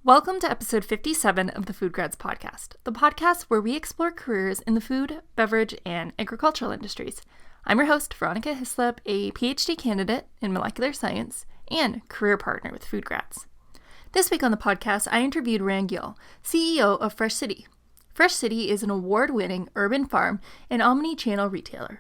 Welcome to episode 57 of the FoodGrads Podcast, the podcast where we explore careers in the food, beverage, and agricultural industries. I'm your host, Veronica Hislop, a PhD candidate in molecular science and career partner with FoodGrads. This week on the podcast, I interviewed Ran Goel, CEO of Fresh City. Fresh City is an award-winning urban farm and omni-channel retailer.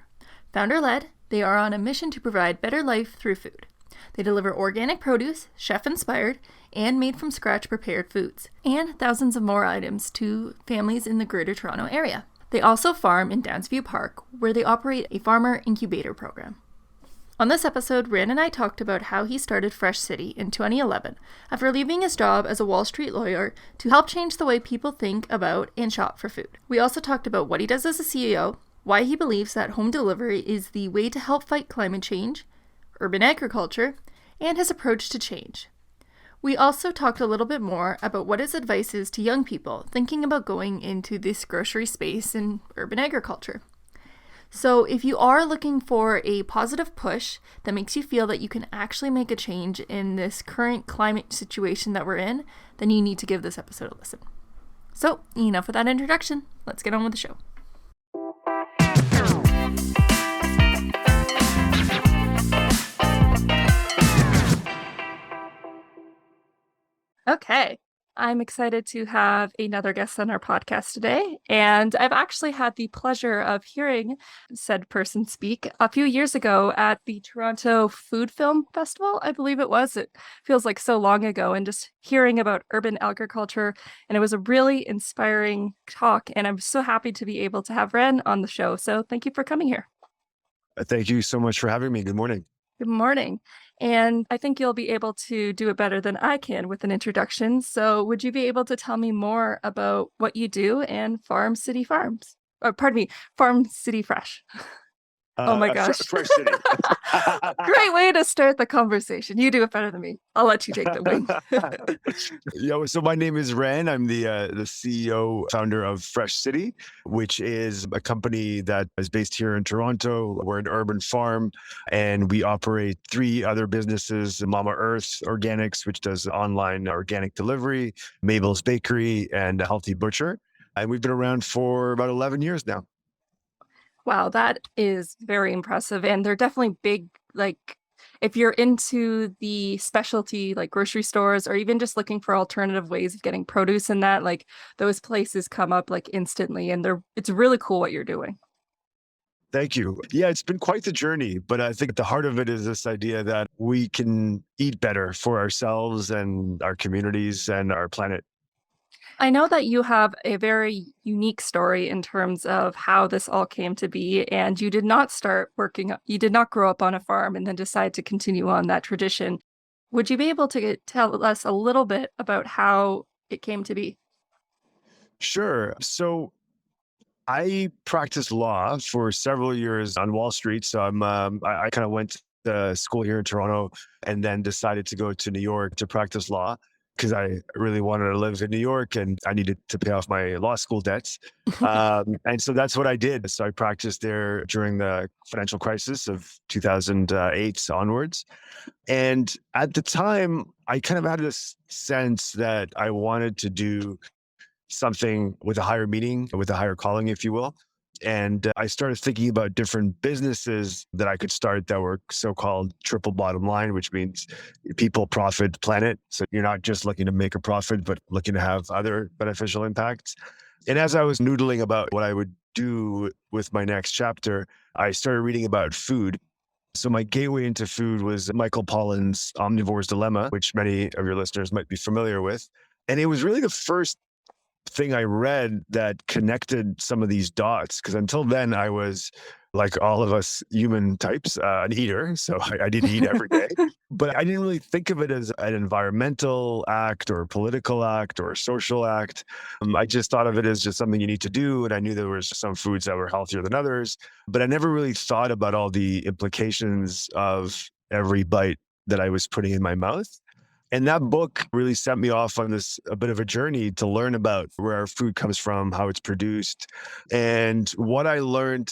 Founder-led, they are on a mission to provide better life through food. They deliver organic produce, chef-inspired, and made-from-scratch prepared foods, and thousands of more items to families in the Greater Toronto area. They also farm in Downsview Park, where they operate a farmer incubator program. On this episode, Ran and I talked about how he started Fresh City in 2011 after leaving his job as a Wall Street lawyer to help change the way people think about and shop for food. We also talked about what he does as a CEO, why he believes that home delivery is the way to help fight climate change, urban agriculture, and his approach to change. We also talked a little bit more about what his advice is to young people thinking about going into this grocery space in urban agriculture. So if you are looking for a positive push that makes you feel that you can actually make a change in this current climate situation that we're in, then you need to give this episode a listen. So enough with that introduction. Let's get on with the show. Okay, I'm excited to have another guest on our podcast today, and I've actually had the pleasure of hearing said person speak a few years ago at the Toronto Food Film Festival, I believe it was. It feels like so long ago, and just hearing about urban agriculture, and it was a really inspiring talk, and I'm so happy to be able to have Ran on the show, so thank you for coming here. Thank you so much for having me. Good morning. Good morning. And I think you'll be able to do it better than I can with an introduction. So would you be able to tell me more about what you do and Farm City Farms? Or pardon me, Farm City Fresh. Oh my gosh. Fresh City. Great way to start the conversation. You do it better than me. I'll let you take the wing. So my name is Ran. I'm the CEO, founder of Fresh City, which is a company that is based here in Toronto. We're an urban farm, and we operate 3 other businesses: Mama Earth Organics, which does online organic delivery; Mabel's Bakery; and A Healthy Butcher. And we've been around for about 11 years now. Wow, that is very impressive. And they're definitely big, like if you're into the specialty like grocery stores or even just looking for alternative ways of getting produce in that, like those places come up like instantly, and it's really cool what you're doing. Thank you. Yeah, it's been quite the journey, but I think at the heart of it is this idea that we can eat better for ourselves and our communities and our planet. I know that you have a very unique story in terms of how this all came to be, and you did not you did not grow up on a farm and then decide to continue on that tradition. Would you be able to tell us a little bit about how it came to be? Sure. So I practiced law for several years on Wall Street. So I kind of went to school here in Toronto and then decided to go to New York to practice law, because I really wanted to live in New York and I needed to pay off my law school debts. And so that's what I did. So I practiced there during the financial crisis of 2008 onwards. And at the time, I kind of had this sense that I wanted to do something with a higher meaning, with a higher calling, if you will. And I started thinking about different businesses that I could start that were so-called triple bottom line, which means people, profit, planet. So you're not just looking to make a profit, but looking to have other beneficial impacts. And as I was noodling about what I would do with my next chapter, I started reading about food. So my gateway into food was Michael Pollan's Omnivore's Dilemma, which many of your listeners might be familiar with. And it was really the first thing I read that connected some of these dots, because until then I was, like all of us human types, an eater. So I did eat every day, but I didn't really think of it as an environmental act or a political act or a social act. I just thought of it as just something you need to do. And I knew there was some foods that were healthier than others, but I never really thought about all the implications of every bite that I was putting in my mouth. And that book really set me off on a bit of a journey to learn about where our food comes from, how it's produced. And what I learned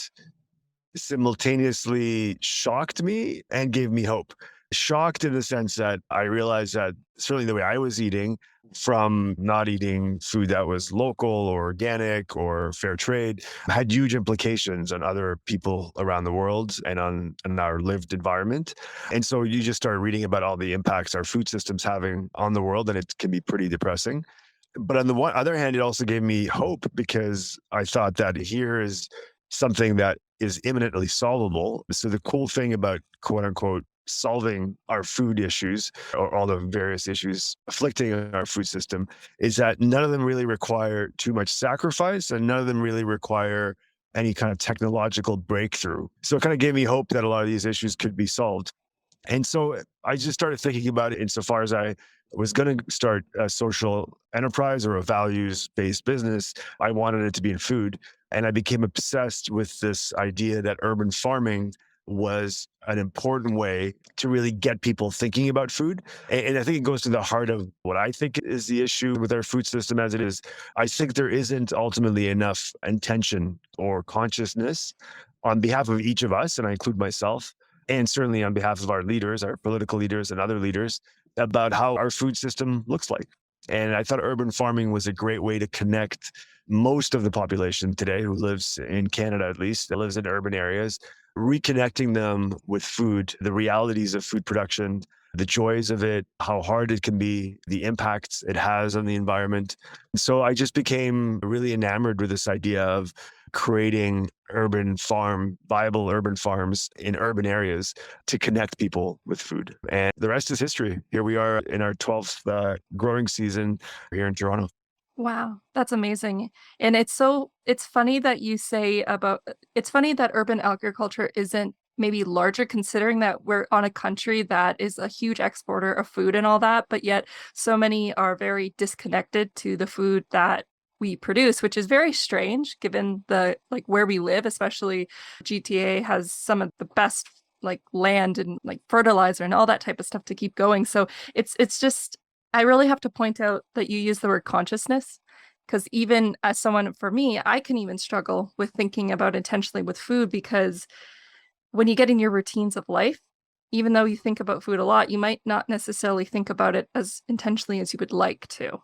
simultaneously shocked me and gave me hope. Shocked in the sense that I realized that certainly the way I was eating from not eating food that was local or organic or fair trade had huge implications on other people around the world and on our lived environment. And so you just start reading about all the impacts our food system's having on the world, and it can be pretty depressing. But on the other hand, it also gave me hope because I thought that here is something that is imminently solvable. So the cool thing about quote unquote solving our food issues or all the various issues afflicting our food system is that none of them really require too much sacrifice and none of them really require any kind of technological breakthrough. So it kind of gave me hope that a lot of these issues could be solved. And so I just started thinking about it insofar as I was going to start a social enterprise or a values based business. I wanted it to be in food. And I became obsessed with this idea that urban farming was an important way to really get people thinking about food. And I think it goes to the heart of what I think is the issue with our food system as it is. I think there isn't ultimately enough intention or consciousness on behalf of each of us, and I include myself, and certainly on behalf of our leaders, our political leaders and other leaders, about how our food system looks like. And I thought urban farming was a great way to connect most of the population today who lives in Canada, at least, that lives in urban areas, reconnecting them with food, the realities of food production, the joys of it, how hard it can be, the impacts it has on the environment. So I just became really enamored with this idea of creating viable urban farms in urban areas to connect people with food. And the rest is history. Here we are in our 12th growing season here in Toronto. Wow, that's amazing. And it's funny that it's funny that urban agriculture isn't maybe larger considering that we're on a country that is a huge exporter of food and all that, but yet so many are very disconnected to the food that we produce, which is very strange given the like where we live, especially GTA has some of the best like land and like fertilizer and all that type of stuff to keep going. So it's just I really have to point out that you use the word consciousness because even as someone for me, I can even struggle with thinking about intentionally with food because when you get in your routines of life, even though you think about food a lot, you might not necessarily think about it as intentionally as you would like to.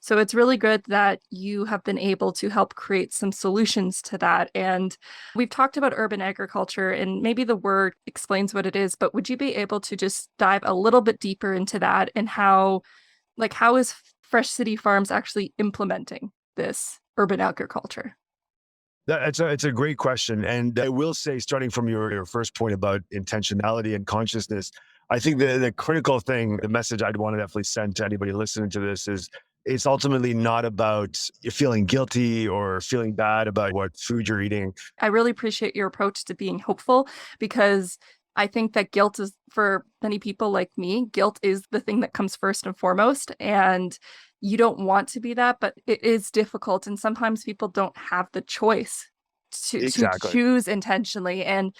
So it's really good that you have been able to help create some solutions to that. And we've talked about urban agriculture, and maybe the word explains what it is, but would you be able to just dive a little bit deeper into that and how is Fresh City Farms actually implementing this urban agriculture? It's a great question. And I will say, starting from your first point about intentionality and consciousness, I think the critical thing, the message I'd want to definitely send to anybody listening to this is it's ultimately not about you feeling guilty or feeling bad about what food you're eating. I really appreciate your approach to being hopeful because I think that guilt is, for many people like me, guilt is the thing that comes first and foremost. And you don't want to be that, but it is difficult. And sometimes people don't have the choice to Exactly. choose intentionally. And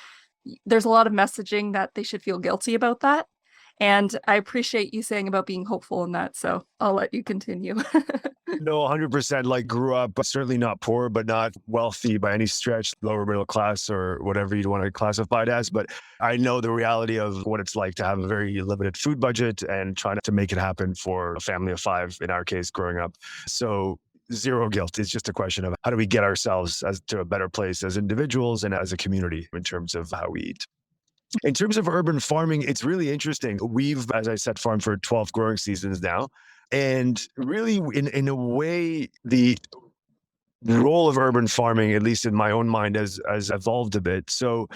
there's a lot of messaging that they should feel guilty about that. And I appreciate you saying about being hopeful in that. So I'll let you continue. No, 100%. Like grew up, certainly not poor, but not wealthy by any stretch, lower middle class or whatever you'd want to classify it as. But I know the reality of what it's like to have a very limited food budget and trying to make it happen for a family of five, in our case, growing up. So zero guilt. It's just a question of how do we get ourselves to a better place as individuals and as a community in terms of how we eat. In terms of urban farming, it's really interesting. We've, as I said, farmed for 12 growing seasons now. And really, in a way, the role of urban farming, at least in my own mind, has evolved a bit. So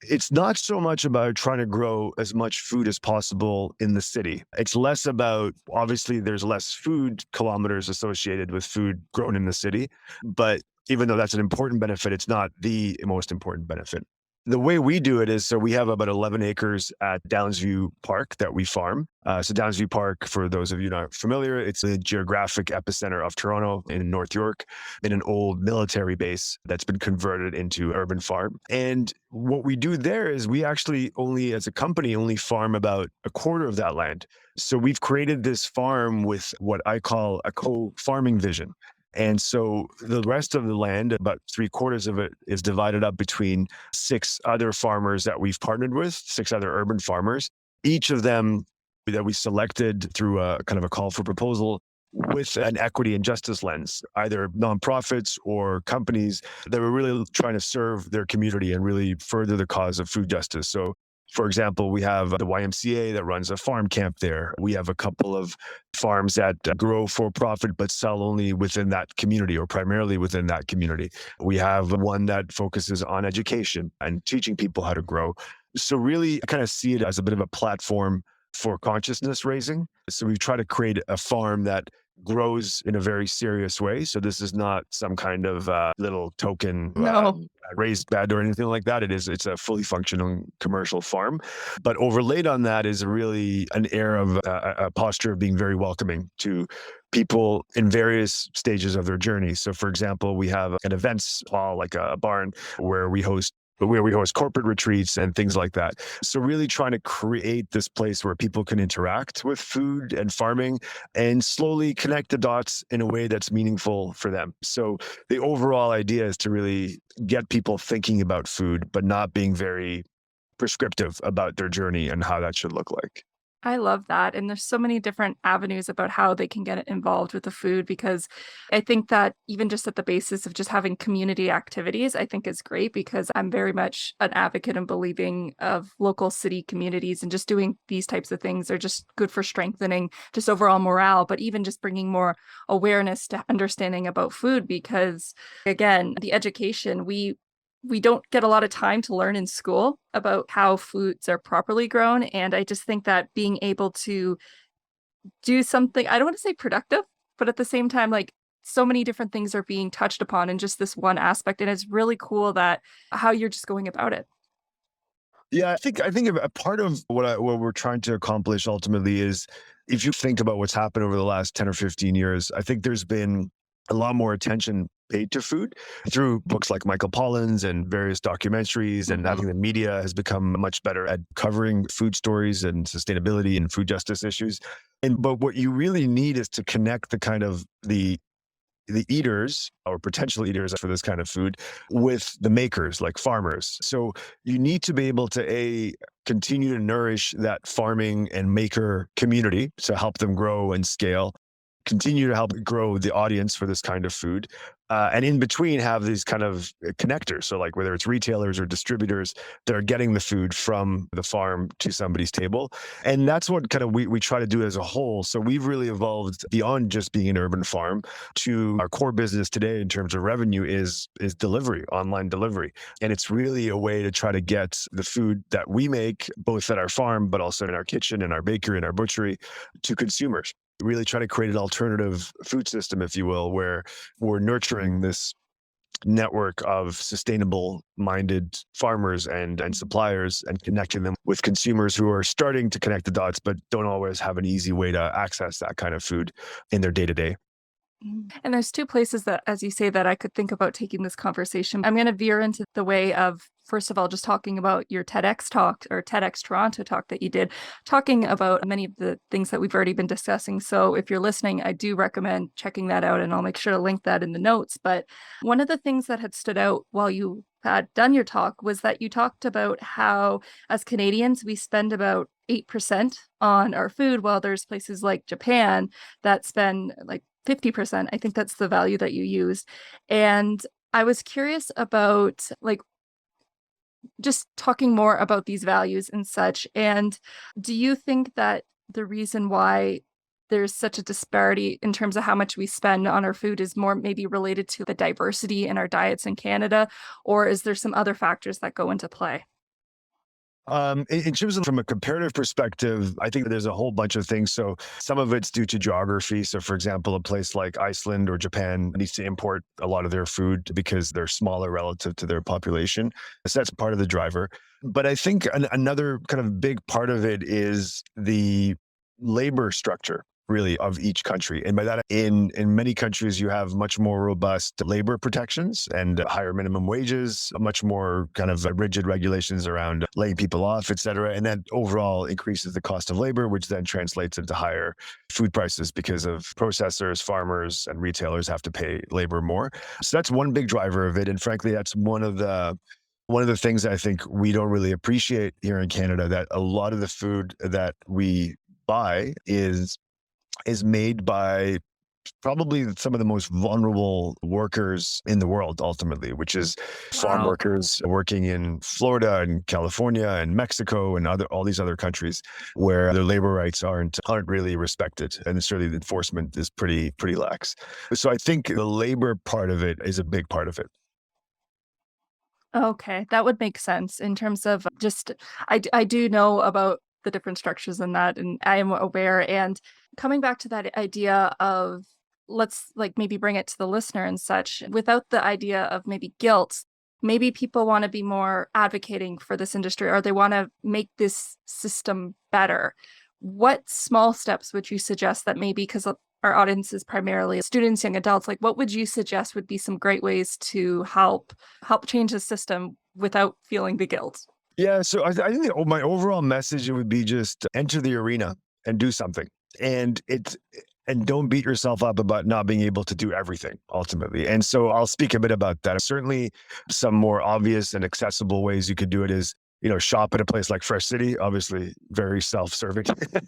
it's not so much about trying to grow as much food as possible in the city. It's less about, obviously, there's less food kilometers associated with food grown in the city. But even though that's an important benefit, it's not the most important benefit. The way we do it is, so we have about 11 acres at Downsview Park that we farm. So Downsview Park, for those of you not familiar, it's the geographic epicenter of Toronto in North York, in an old military base that's been converted into urban farm. And what we do there is we actually only, as a company, only farm about a quarter of that land. So we've created this farm with what I call a co-farming vision. And so the rest of the land, about 3/4 of it, is divided up between 6 other farmers that we've partnered with, 6 other urban farmers, each of them that we selected through a kind of a call for proposal with an equity and justice lens, either nonprofits or companies that were really trying to serve their community and really further the cause of food justice. So, for example, we have the YMCA that runs a farm camp there. We have a couple of farms that grow for profit but sell only within that community or primarily within that community. We have one that focuses on education and teaching people how to grow. So really, I kind of see it as a bit of a platform for consciousness raising. So we've tried to create a farm that grows in a very serious way. So this is not some kind of little token No. raised bed or anything like that. It's a fully functioning commercial farm. But overlaid on that is really an air of a posture of being very welcoming to people in various stages of their journey. So for example, we have an events hall, like a barn, where we host corporate retreats and things like that. So really trying to create this place where people can interact with food and farming and slowly connect the dots in a way that's meaningful for them. So the overall idea is to really get people thinking about food, but not being very prescriptive about their journey and how that should look like. I love that. And there's so many different avenues about how they can get involved with the food, because I think that even just at the basis of just having community activities, I think is great, because I'm very much an advocate and believing of local city communities, and just doing these types of things are just good for strengthening just overall morale, but even just bringing more awareness to understanding about food, because again, the education, we don't get a lot of time to learn in school about how foods are properly grown. And I just think that being able to do something, I don't want to say productive, but at the same time, like, so many different things are being touched upon in just this one aspect. And it's really cool that how you're just going about it. Yeah, I think a part of what we're trying to accomplish ultimately is, if you think about what's happened over the last 10 or 15 years, I think there's been a lot more attention paid to food through books like Michael Pollan's and various documentaries. And I think the media has become much better at covering food stories and sustainability and food justice issues. But what you really need is to connect the kind of the eaters or potential eaters for this kind of food with the makers, like farmers. So you need to be able to continue to nourish that farming and maker community to help them grow and scale, continue to help grow the audience for this kind of food. And in between have these kind of connectors. So like whether it's retailers or distributors that are getting the food from the farm to somebody's table. And that's what kind of we try to do as a whole. So we've really evolved beyond just being an urban farm to our core business today in terms of revenue is delivery, online delivery. And it's really a way to try to get the food that we make, both at our farm, but also in our kitchen, in our bakery, in our butchery, to consumers. Really try to create an alternative food system, if you will, where we're nurturing this network of sustainable minded farmers and suppliers and connecting them with consumers who are starting to connect the dots, but don't always have an easy way to access that kind of food in their day to day. And there's two places that, as you say, that I could think about taking this conversation. I'm going to veer into the way of, first of all, just talking about your TEDx talk or TEDx Toronto talk that you did, talking about many of the things that we've already been discussing. So if you're listening, I do recommend checking that out, and I'll make sure to link that in the notes. But one of the things that had stood out while you had done your talk was that you talked about how, as Canadians, we spend about 8% on our food, while there's places like Japan that spend like 50%. I think that's the value that you used. And I was curious about, like, just talking more about these values and such. And do you think that the reason why there's such a disparity in terms of how much we spend on our food is more maybe related to the diversity in our diets in Canada, or is there some other factors that go into play? In terms of from a comparative perspective, I think there's a whole bunch of things. So some of it's due to geography. So for example, a place like Iceland or Japan needs to import a lot of their food because they're smaller relative to their population. So that's part of the driver. But I think another kind of big part of it is the labor structure, really, of each country. And by that, in many countries, you have much more robust labor protections and higher minimum wages, much more kind of rigid regulations around laying people off, et cetera. And that overall increases the cost of labor, which then translates into higher food prices because of processors, farmers, and retailers have to pay labor more. So that's one big driver of it. And frankly, that's one of the things I think we don't really appreciate here in Canada, that a lot of the food that we buy is made by probably some of the most vulnerable workers in the world, ultimately, which is farm Wow. workers working in Florida and California and Mexico and all these other countries where their labor rights aren't really respected, and certainly the enforcement is pretty lax. So I think the labor part of it is a big part of it. Okay, that would make sense in terms of just I do know about the different structures in that, and I am aware. And coming back to that idea of let's like maybe bring it to the listener and such, without the idea of maybe guilt, maybe people want to be more advocating for this industry or they want to make this system better. What small steps would you suggest that maybe because our audience is primarily students, young adults, like what would you suggest would be some great ways to help change the system without feeling the guilt? Yeah, so I think my overall message would be just enter the arena and do something. And it's and don't beat yourself up about not being able to do everything ultimately. And so I'll speak a bit about that. Certainly some more obvious and accessible ways you could do it is, shop at a place like Fresh City, obviously very self-serving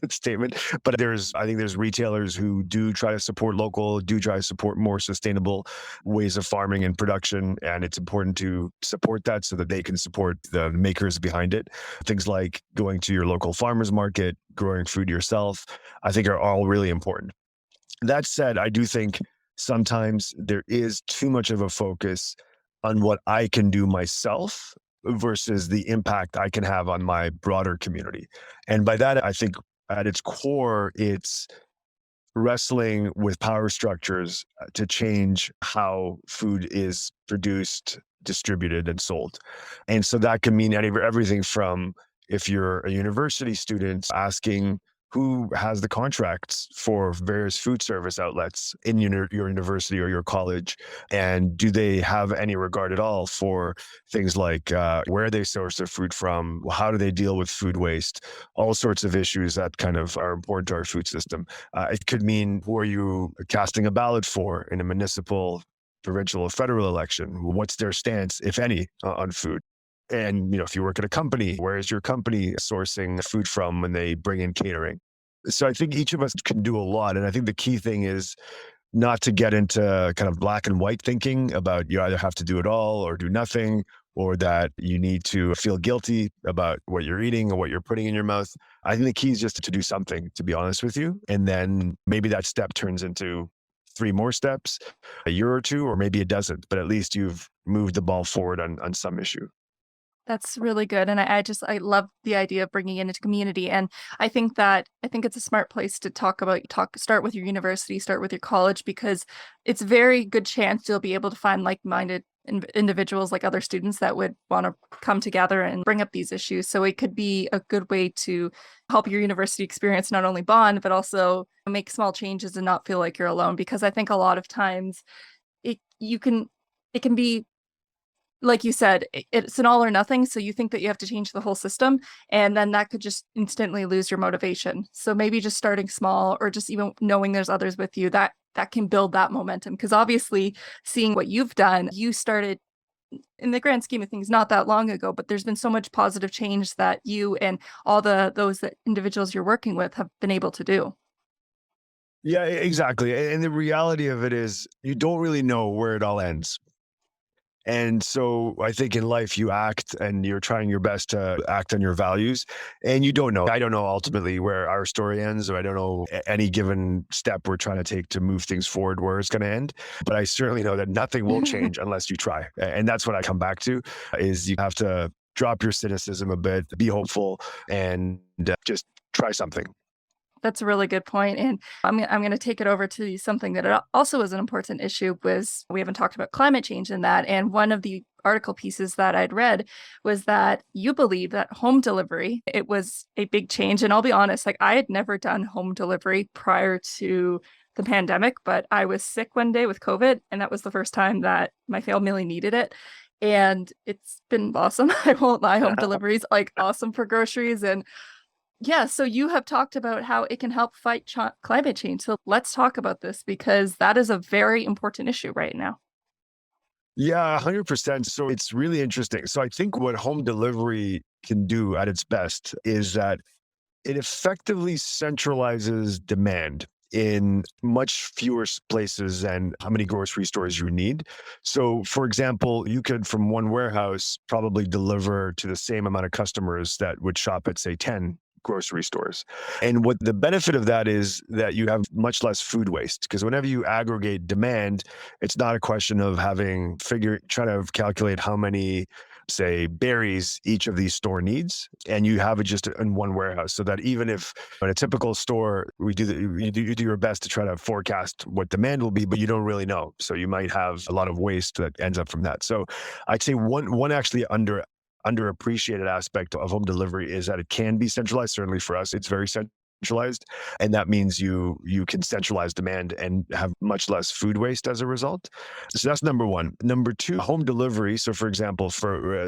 statement, but I think there's retailers who do try to support local, do try to support more sustainable ways of farming and production. And it's important to support that so that they can support the makers behind it. Things like going to your local farmers market, growing food yourself, I think are all really important. That said, I do think sometimes there is too much of a focus on what I can do myself versus the impact I can have on my broader community. And by that, I think at its core, it's wrestling with power structures to change how food is produced, distributed, and sold. And so that can mean everything from if you're a university student asking who has the contracts for various food service outlets in your university or your college, and do they have any regard at all for things like where they source their food from, how do they deal with food waste, all sorts of issues that kind of are important to our food system. It could mean who are you casting a ballot for in a municipal, provincial, or federal election? What's their stance, if any, on food? And, if you work at a company, where is your company sourcing food from when they bring in catering? So I think each of us can do a lot. And I think the key thing is not to get into kind of black and white thinking about you either have to do it all or do nothing, or that you need to feel guilty about what you're eating or what you're putting in your mouth. I think the key is just to do something, to be honest with you. And then maybe that step turns into 3 more steps, a year or 2, or maybe it doesn't, but at least you've moved the ball forward on some issue. That's really good, and I love the idea of bringing it into community, and I think it's a smart place to start with your university, start with your college, because it's very good chance you'll be able to find like-minded individuals, like other students that would wanna come together and bring up these issues, so it could be a good way to help your university experience not only bond, but also make small changes and not feel like you're alone, because I think a lot of times it you can it can be like you said, it's an all or nothing, so you think that you have to change the whole system, and then that could just instantly lose your motivation. So maybe just starting small or just even knowing there's others with you, that can build that momentum. Because obviously, seeing what you've done, you started in the grand scheme of things not that long ago, but there's been so much positive change that you and all those that individuals you're working with have been able to do. Yeah, exactly. And the reality of it is you don't really know where it all ends. And so I think in life you act and you're trying your best to act on your values, and you don't know. I don't know ultimately where our story ends, or I don't know any given step we're trying to take to move things forward where it's going to end. But I certainly know that nothing will change unless you try. And that's what I come back to is you have to drop your cynicism a bit, be hopeful, and just try something. That's a really good point, and I'm gonna take it over to something that also is an important issue was we haven't talked about climate change in that, and one of the article pieces that I'd read was that you believe that home delivery, it was a big change, and I'll be honest, like, I had never done home delivery prior to the pandemic, but I was sick one day with COVID, and that was the first time that my family needed it, and it's been awesome. I won't lie, home delivery's, like, awesome for groceries, and yeah, so you have talked about how it can help fight climate change. So let's talk about this because that is a very important issue right now. Yeah, 100%. So it's really interesting. So I think what home delivery can do at its best is that it effectively centralizes demand in much fewer places than how many grocery stores you need. So, for example, you could from one warehouse probably deliver to the same amount of customers that would shop at, say, 10 grocery stores. And what the benefit of that is that you have much less food waste because whenever you aggregate demand, it's not a question of trying to calculate how many, say, berries each of these store needs, and you have it just in one warehouse. So that even if in a typical store, you do your best to try to forecast what demand will be, but you don't really know. So you might have a lot of waste that ends up from that. So I'd say one actually underappreciated aspect of home delivery is that it can be centralized. Certainly for us, it's very centralized, and that means you can centralize demand and have much less food waste as a result. So that's number one. Number two, home delivery. So for example,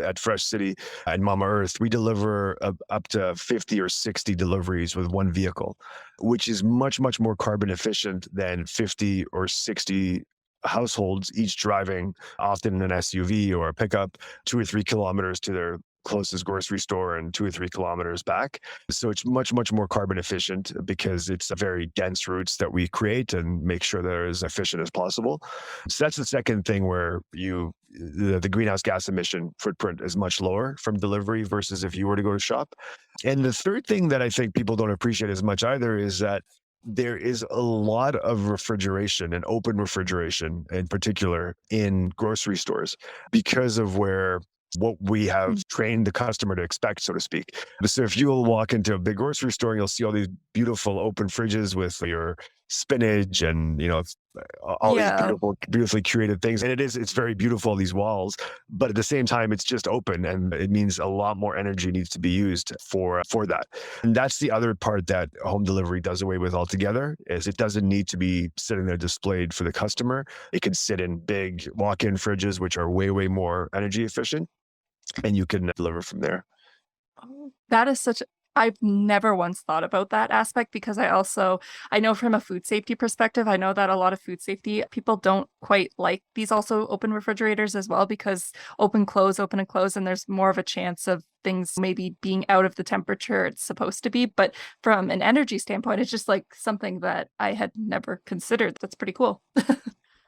at Fresh City and Mama Earth, we deliver up to 50 or 60 deliveries with one vehicle, which is much more carbon efficient than 50 or 60 households each driving, often in an SUV or a pickup, 2 or 3 kilometers to their closest grocery store and 2 or 3 kilometers back. So it's much more carbon efficient because it's very dense routes that we create and make sure they're as efficient as possible. So that's the second thing where the greenhouse gas emission footprint is much lower from delivery versus if you were to go to shop. And the third thing that I think people don't appreciate as much either is that there is a lot of refrigeration and open refrigeration in particular in grocery stores because of what we have trained the customer to expect, so to speak. So if you'll walk into a big grocery store, you'll see all these beautiful open fridges with your spinach and, all these Yeah. beautifully curated things. And it's very beautiful, these walls, but at the same time, it's just open and it means a lot more energy needs to be used for that. And that's the other part that home delivery does away with altogether is it doesn't need to be sitting there displayed for the customer. It can sit in big walk-in fridges, which are way more energy efficient, and you can deliver from there. Oh, that is I've never once thought about that aspect because I know from a food safety perspective, I know that a lot of food safety people don't quite like these also open refrigerators as well because open and close, and there's more of a chance of things maybe being out of the temperature it's supposed to be. But from an energy standpoint, it's just like something that I had never considered. That's pretty cool.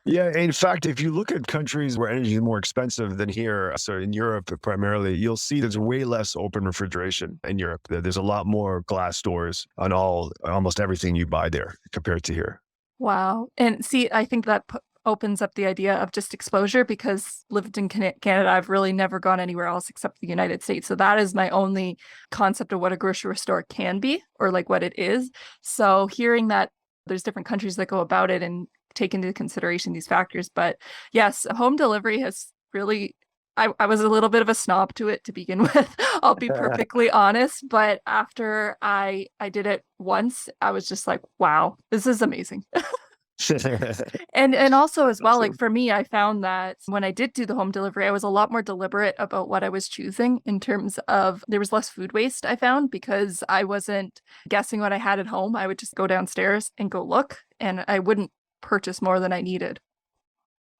Yeah, in fact, if you look at countries where energy is more expensive than here, so in Europe primarily, you'll see there's way less open refrigeration in Europe. There's a lot more glass doors on almost everything you buy there compared to here. Wow. And see, I think that opens up the idea of just exposure because lived in Canada, I've really never gone anywhere else except the United States. So that is my only concept of what a grocery store can be or like what it is. So hearing that there's different countries that go about it and take into consideration these factors. But yes, home delivery has really, I was a little bit of a snob to it to begin with. I'll be perfectly honest. But after I did it once, I was just like, wow, this is amazing. And also as well, like Awesome. for me, I found that when I did do the home delivery, I was a lot more deliberate about what I was choosing in terms of there was less food waste I found because I wasn't guessing what I had at home. I would just go downstairs and go look and I wouldn't purchase more than I needed.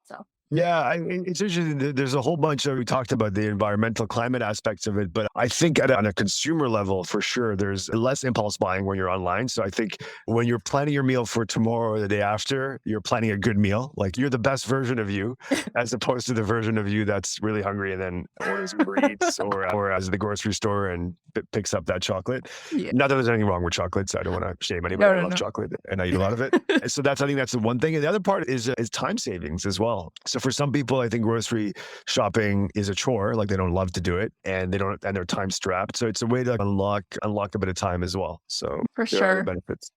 So Yeah, it's interesting. There's a whole bunch we talked about the environmental climate aspects of it, but I think on a consumer level, for sure, there's less impulse buying when you're online. So I think when you're planning your meal for tomorrow or the day after, you're planning a good meal. Like you're the best version of you, as opposed to the version of you that's really hungry and then orders Uber Eats or as the grocery store and picks up that chocolate. yeah. Not that there's anything wrong with chocolate, so I don't want to shame anybody. No, I no, love no. chocolate and I eat a lot of it. And so I think that's the one thing. And the other part is time savings as well. So for some people, I think grocery shopping is a chore, like they don't love to do it and they're time strapped. So it's a way to unlock a bit of time as well. So For there are the sure. benefits.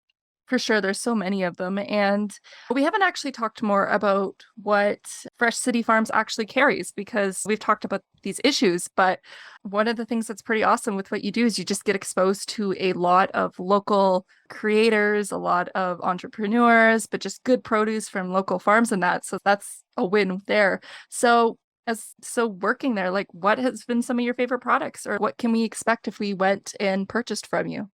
For sure, there's so many of them. And we haven't actually talked more about what Fresh City Farms actually carries because we've talked about these issues. But one of the things that's pretty awesome with what you do is you just get exposed to a lot of local creators, a lot of entrepreneurs, but just good produce from local farms and that. So that's a win there. So working there, like what has been some of your favorite products or what can we expect if we went and purchased from you?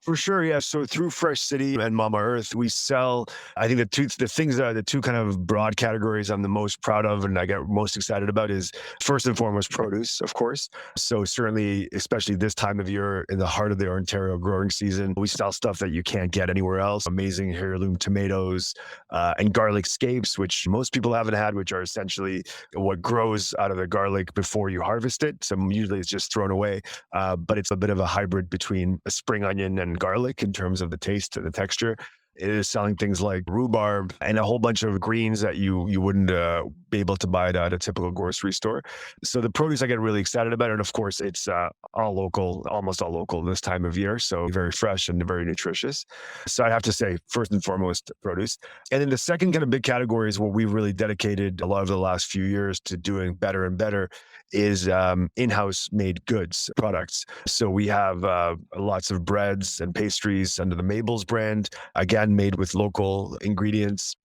For sure, yeah. So through Fresh City and Mama Earth, we sell. I think the two kind of broad categories I'm the most proud of, and I get most excited about is first and foremost produce, of course. So certainly, especially this time of year, in the heart of the Ontario growing season, we sell stuff that you can't get anywhere else. Amazing heirloom tomatoes and garlic scapes, which most people haven't had, which are essentially what grows out of the garlic before you harvest it. So usually it's just thrown away, but it's a bit of a hybrid between a spring onion and garlic in terms of the taste and the texture. It is selling things like rhubarb and a whole bunch of greens that you wouldn't be able to buy at a typical grocery store. So the produce I get really excited about, and of course it's all local, almost all local this time of year. So very fresh and very nutritious. So I have to say, first and foremost, produce. And then the second kind of big category is what we've really dedicated a lot of the last few years to doing better and better is in-house made goods products. So we have lots of breads and pastries under the Mabel's brand, again, made with local ingredients.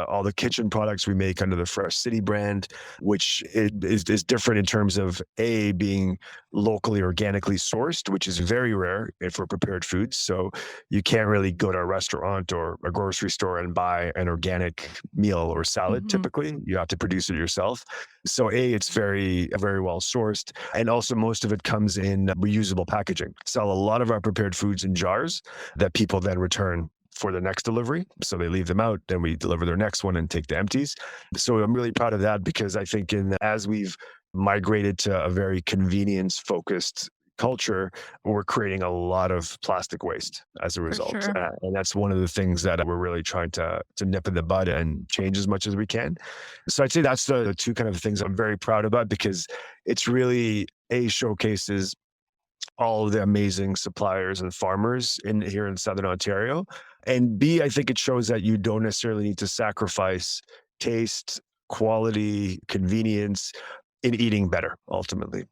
All the kitchen products we make under the Fresh City brand, which is different in terms of being locally organically sourced, which is very rare for prepared foods. So you can't really go to a restaurant or a grocery store and buy an organic meal or salad. Hmm. Typically, you have to produce it yourself. So it's very well sourced, and also most of it comes in reusable packaging. Sell a lot of our prepared foods in jars that people then return for the next delivery. So they leave them out, then we deliver their next one and take the empties. So I'm really proud of that because I think as we've migrated to a very convenience focused culture, we're creating a lot of plastic waste as a For result. sure. And that's one of the things that we're really trying to nip in the bud and change as much as we can. So I'd say that's the two kind of things I'm very proud about because it's really showcases all of the amazing suppliers and farmers here in Southern Ontario. And B, I think it shows that you don't necessarily need to sacrifice taste, quality, convenience in eating better, ultimately.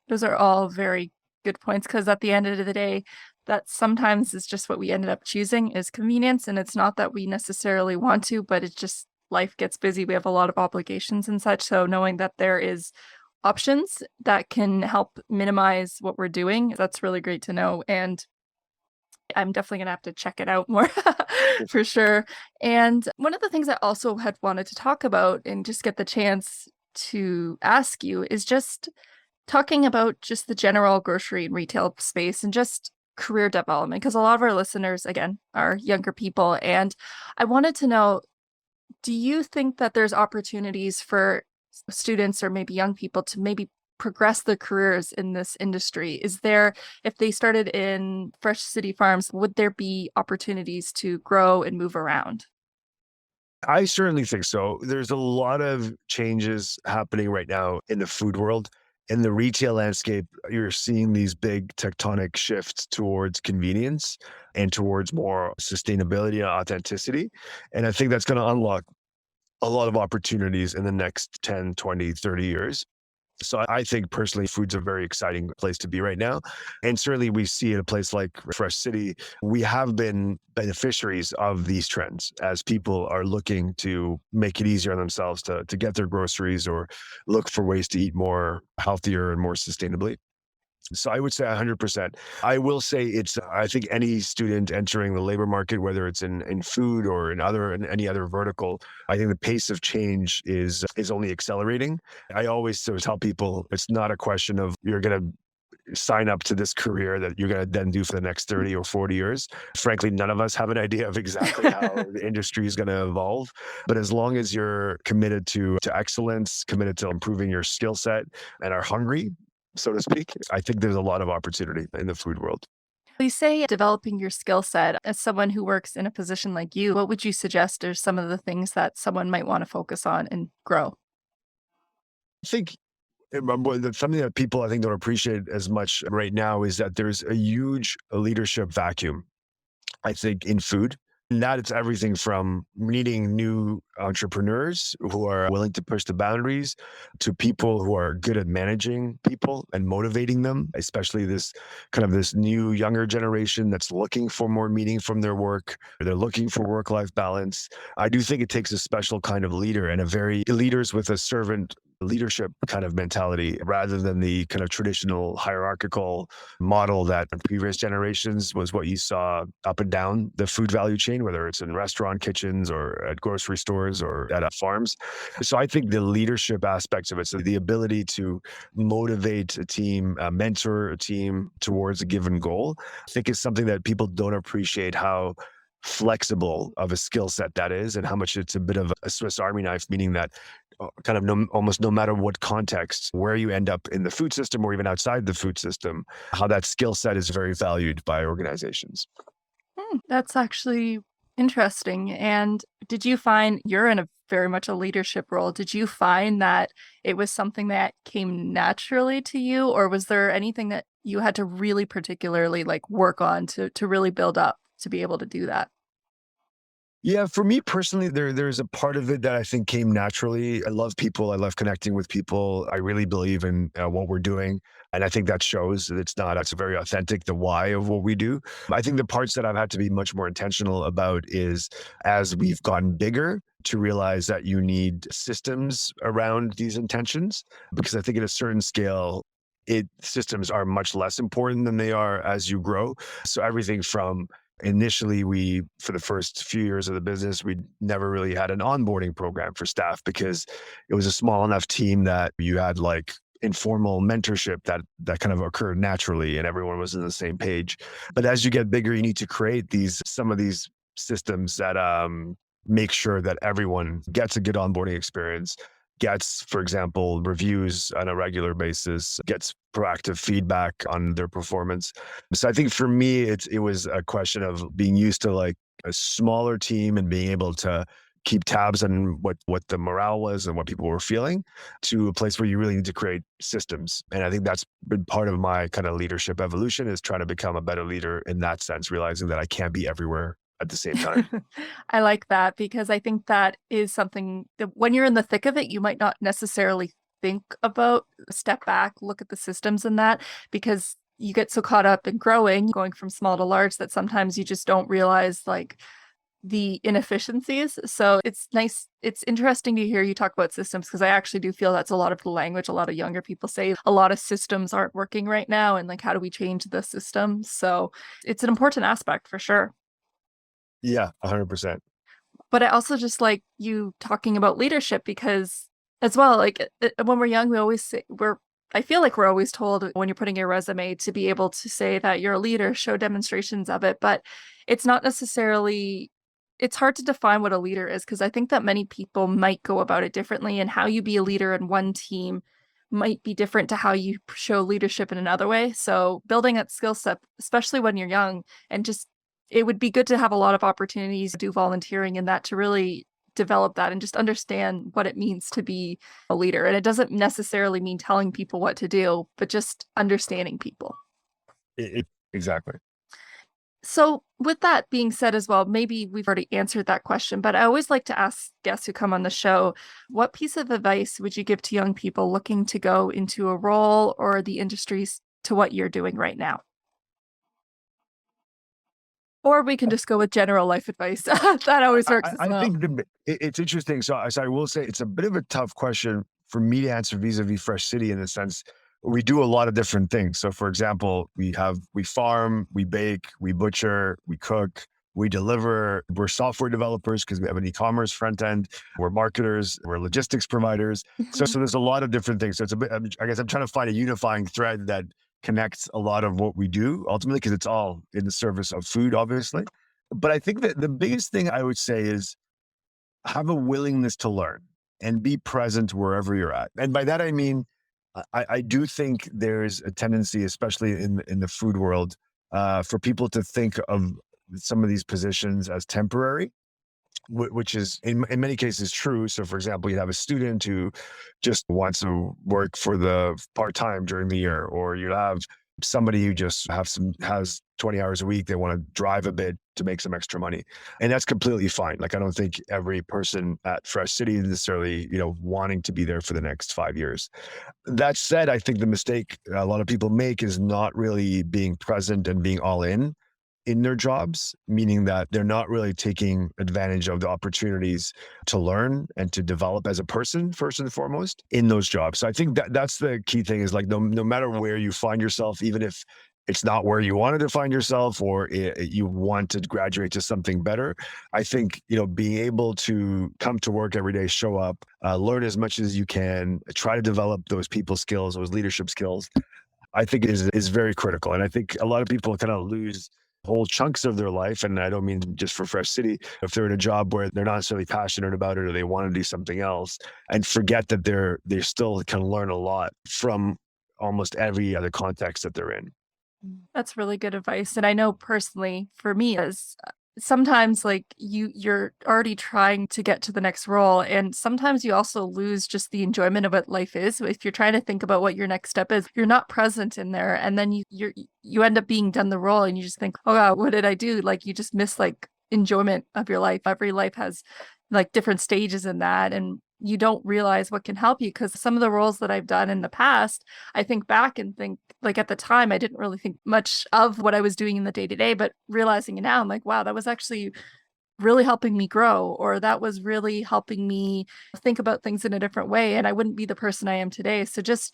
Those are all very good points because at the end of the day, that sometimes is just what we ended up choosing is convenience. And it's not that we necessarily want to, but it's just life gets busy. We have a lot of obligations and such. So knowing that there is options that can help minimize what we're doing, that's really great to know. And I'm definitely gonna have to check it out more for sure. And one of the things I also had wanted to talk about and just get the chance to ask you is just talking about just the general grocery and retail space and just career development, because a lot of our listeners, again, are younger people. And I wanted to know, do you think that there's opportunities for students or maybe young people to maybe progress their careers in this industry? Is there, if they started in Fresh City Farms, would there be opportunities to grow and move around? I certainly think so. There's a lot of changes happening right now in the food world. In the retail landscape, you're seeing these big tectonic shifts towards convenience and towards more sustainability and authenticity. And I think that's going to unlock a lot of opportunities in the next 10, 20, 30 years. So I think personally, food's a very exciting place to be right now. And certainly we see in a place like Fresh City, we have been beneficiaries of these trends as people are looking to make it easier on themselves to get their groceries or look for ways to eat more healthier and more sustainably. So I would say 100%. I will say I think any student entering the labor market, whether it's in food or in any other vertical, I think the pace of change is only accelerating. I always sort of tell people it's not a question of you're going to sign up to this career that you're going to then do for the next 30 or 40 years. Frankly, none of us have an idea of exactly how the industry is going to evolve. But as long as you're committed to excellence, committed to improving your skill set and are hungry, so to speak, I think there's a lot of opportunity in the food world. You say developing your skill set. As someone who works in a position like you, what would you suggest are some of the things that someone might want to focus on and grow? I think something that people I think don't appreciate as much right now is that there's a huge leadership vacuum, I think, in food. And that it's everything from needing new entrepreneurs who are willing to push the boundaries to people who are good at managing people and motivating them, especially this new younger generation that's looking for more meaning from their work. They're looking for work-life balance. I do think it takes a special kind of leader and leaders with a servant leadership kind of mentality rather than the kind of traditional hierarchical model that in previous generations was what you saw up and down the food value chain, whether it's in restaurant kitchens or at grocery stores or at farms. So I think the leadership aspects of it, so the ability to motivate a team, mentor a team towards a given goal, I think is something that people don't appreciate how flexible of a skill set that is and how much it's a bit of a Swiss Army knife, meaning that kind of almost no matter what context, where you end up in the food system or even outside the food system, how that skill set is very valued by organizations. That's actually interesting. And did you find you're in a very much a leadership role? Did you find that it was something that came naturally to you, or was there anything that you had to really particularly like work on to really build up to be able to do that? Yeah, for me personally, there's a part of it that I think came naturally. I love people. I love connecting with people. I really believe in what we're doing. And I think that shows that it's very authentic, the why of what we do. I think the parts that I've had to be much more intentional about is as we've gotten bigger to realize that you need systems around these intentions, because I think at a certain scale, systems are much less important than they are as you grow. So everything from initially, for the first few years of the business, we never really had an onboarding program for staff because it was a small enough team that you had like informal mentorship that kind of occurred naturally and everyone was on the same page. But as you get bigger, you need to create some of these systems that make sure that everyone gets a good onboarding experience, gets, for example, reviews on a regular basis, gets proactive feedback on their performance. So I think for me, it was a question of being used to like a smaller team and being able to keep tabs on what the morale was and what people were feeling, to a place where you really need to create systems. And I think that's been part of my kind of leadership evolution, is trying to become a better leader in that sense, realizing that I can't be everywhere at the same time. I like that because I think that is something that when you're in the thick of it, you might not necessarily think about, step back, look at the systems in that, because you get so caught up in growing, going from small to large, that sometimes you just don't realize like the inefficiencies. So it's nice. It's interesting to hear you talk about systems, because I actually do feel that's a lot of the language. A lot of younger people say a lot of systems aren't working right now. And like, how do we change the system? So it's an important aspect for sure. Yeah, 100%. But I also just like you talking about leadership because as well, like when we're young, we always say I feel like we're always told when you're putting your resume to be able to say that you're a leader, show demonstrations of it, but it's not necessarily, it's hard to define what a leader is, because I think that many people might go about it differently, and how you be a leader in one team might be different to how you show leadership in another way. So building that skill set, especially when you're young, and just it would be good to have a lot of opportunities to do volunteering in that, to really develop that and just understand what it means to be a leader. And it doesn't necessarily mean telling people what to do, but just understanding people. Exactly. So with that being said as well, maybe we've already answered that question, but I always like to ask guests who come on the show, what piece of advice would you give to young people looking to go into a role or the industries to what you're doing right now? Or we can just go with general life advice. That always works as well. I think it's interesting. So I will say it's a bit of a tough question for me to answer vis-a-vis Fresh City, in the sense we do a lot of different things. So for example, we farm, we bake, we butcher, we cook, we deliver. We're software developers because we have an e-commerce front end. We're marketers, we're logistics providers. So there's a lot of different things. So it's a bit, I guess I'm trying to find a unifying thread that connects a lot of what we do ultimately, because it's all in the service of food, obviously. But I think that the biggest thing I would say is have a willingness to learn and be present wherever you're at. And by that, I mean, I do think there's a tendency, especially in the food world, for people to think of some of these positions as temporary, which is in many cases true. So for example, you have a student who just wants to work for the part-time during the year, or you have somebody who just has 20 hours a week. They want to drive a bit to make some extra money. And that's completely fine. Like, I don't think every person at Fresh City is necessarily, wanting to be there for the next 5 years. That said, I think the mistake a lot of people make is not really being present and being all in in their jobs, meaning that they're not really taking advantage of the opportunities to learn and to develop as a person, first and foremost, in those jobs. So I think that that's the key thing is like, no matter where you find yourself, even if it's not where you wanted to find yourself or you want to graduate to something better, I think, being able to come to work every day, show up, learn as much as you can, try to develop those people skills, those leadership skills, I think is very critical. And I think a lot of people kind of lose whole chunks of their life. And I don't mean just for Fresh City, if they're in a job where they're not necessarily passionate about it or they want to do something else and forget that they still can learn a lot from almost every other context that they're in. That's really good advice. And I know personally for me is sometimes like you're already trying to get to the next role. And sometimes you also lose just the enjoyment of what life is. If you're trying to think about what your next step is, you're not present in there. And then you end up being done the role and you just think, oh God, what did I do? Like you just miss like enjoyment of your life. Every life has like different stages in that. And you don't realize what can help you because some of the roles that I've done in the past, I think back and think like at the time, I didn't really think much of what I was doing in the day to day, but realizing it now, I'm like, wow, that was actually really helping me grow, or that was really helping me think about things in a different way. And I wouldn't be the person I am today. So just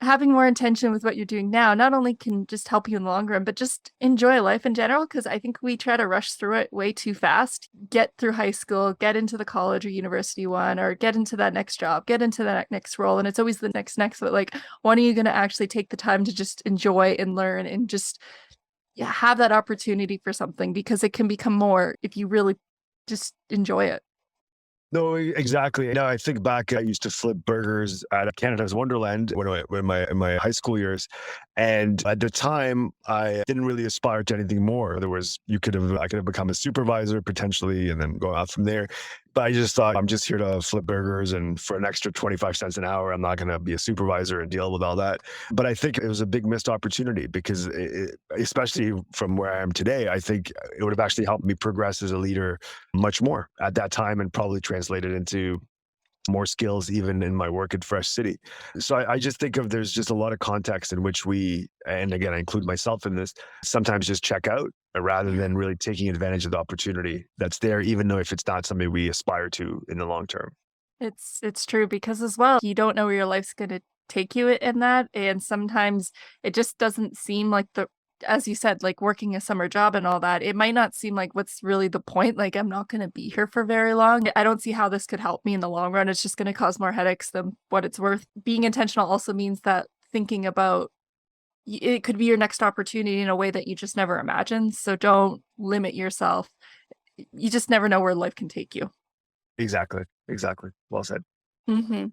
having more intention with what you're doing now not only can just help you in the long run, but just enjoy life in general. Because I think we try to rush through it way too fast. Get through high school, get into the college or university one, or get into that next job, get into that next role. And it's always the next. But like, when are you going to actually take the time to just enjoy and learn and just have that opportunity for something? Because it can become more if you really just enjoy it. No, exactly. Now I think back, I used to flip burgers at Canada's Wonderland when in my high school years. And at the time, I didn't really aspire to anything more. I could have become a supervisor potentially and then go out from there. But I just thought, I'm just here to flip burgers, and for an extra 25 cents an hour, I'm not going to be a supervisor and deal with all that. But I think it was a big missed opportunity because especially from where I am today, I think it would have actually helped me progress as a leader much more at that time and probably translated into more skills even in my work at Fresh City. So I just think there's just a lot of context in which and again, I include myself in this, sometimes just check out rather than really taking advantage of the opportunity that's there, even though if it's not something we aspire to in the long term. It's true because as well, you don't know where your life's going to take you in that. And sometimes it just doesn't seem like as you said, like working a summer job and all that, it might not seem like what's really the point. Like, I'm not going to be here for very long. I don't see how this could help me in the long run. It's just going to cause more headaches than what it's worth. Being intentional also means that thinking about it could be your next opportunity in a way that you just never imagined. So don't limit yourself. You just never know where life can take you. Exactly. Well said. Mm-hmm.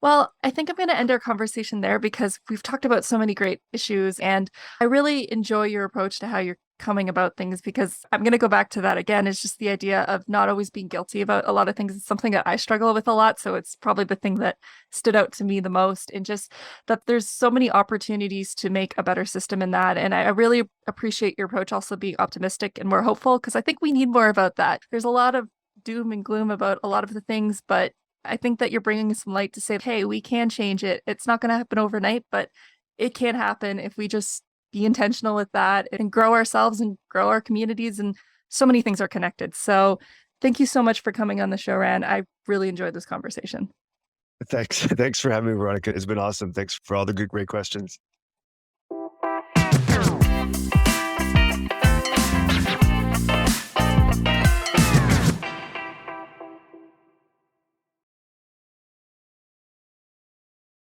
Well, I think I'm going to end our conversation there because we've talked about so many great issues, and I really enjoy your approach to how you're coming about things, because I'm going to go back to that again. It's just the idea of not always being guilty about a lot of things. It's something that I struggle with a lot. So it's probably the thing that stood out to me the most, and just that there's so many opportunities to make a better system in that. And I really appreciate your approach also being optimistic and more hopeful, because I think we need more about that. There's a lot of doom and gloom about a lot of the things, but I think that you're bringing some light to say, hey, we can change it. It's not going to happen overnight, but it can happen if we just be intentional with that and grow ourselves and grow our communities. And so many things are connected. So thank you so much for coming on the show, Ran. I really enjoyed this conversation. Thanks for having me, Veronica. It's been awesome. Thanks for all the great questions.